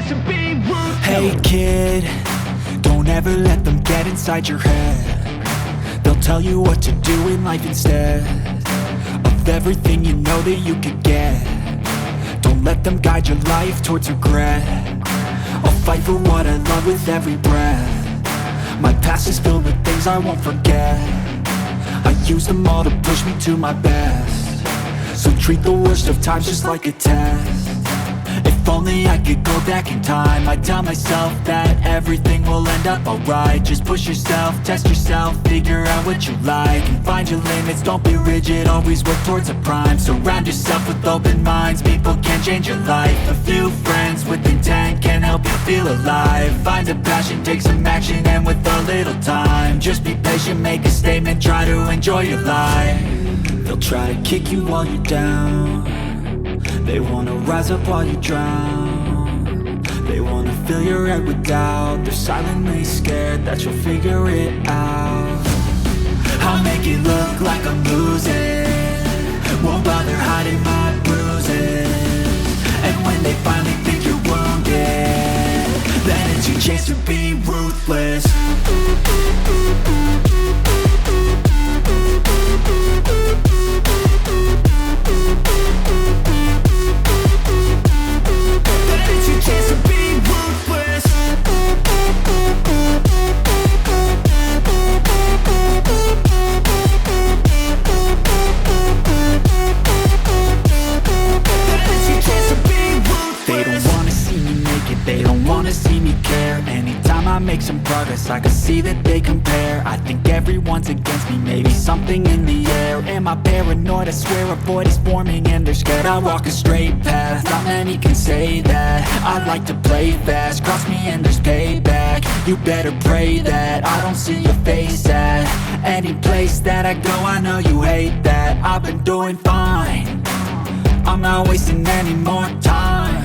to be ruthless. Hey kid, don't ever let them get inside your head. They'll tell you what to do in life instead of everything you know that you could get. Don't let them guide your life towards regret. I'll fight for what I love with every breath. My past is filled with things I won't forget. I use them all to push me to my best. So treat the worst of times just like a test. If only I could go back in time, I'd tell myself that everything will end up alright. Just push yourself, test yourself, figure out what you like, and find your limits, don't be rigid, always work towards a prime. Surround yourself with open minds, people can change your life. A few friends with intent can help you feel alive. Find a passion, take some action, and with a little time, just be patient, make a statement, try to enjoy your life. They'll try to kick you while you're down. They wanna rise up while you drown. They wanna fill your head with doubt. They're silently scared that you'll figure it out. I'll make it look like I'm losing, won't bother hiding my bruises. And when they finally think you're wounded, then it's your chance to be ruthless. Make some progress, I can see that they compare. I think everyone's against me, maybe something in the air. Am I paranoid? I swear a void is forming and they're scared. I walk a straight path, not many can say that. I like to play fast, cross me and there's payback. You better pray that I don't see your face at any place that I go. I know you hate that. I've been doing fine, I'm not wasting any more time.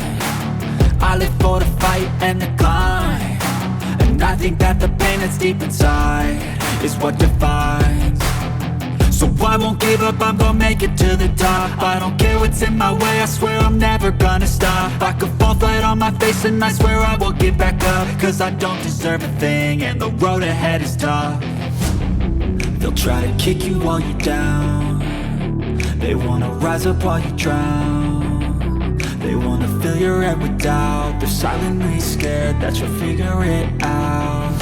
I live for the fight and the climb. And I think that the pain that's deep inside is what defines. So I won't give up, I'm gonna make it to the top. I don't care what's in my way, I swear I'm never gonna stop. I could fall flat on my face and I swear I will get back up. Cause I don't deserve a thing and the road ahead is tough. They'll try to kick you while you're down. They wanna rise up while you drown. They wanna fill your head with doubt. They're silently scared that you'll figure it out.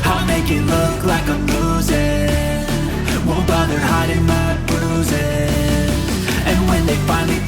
I'll make it look like I'm losing, won't bother hiding my bruises. And when they finally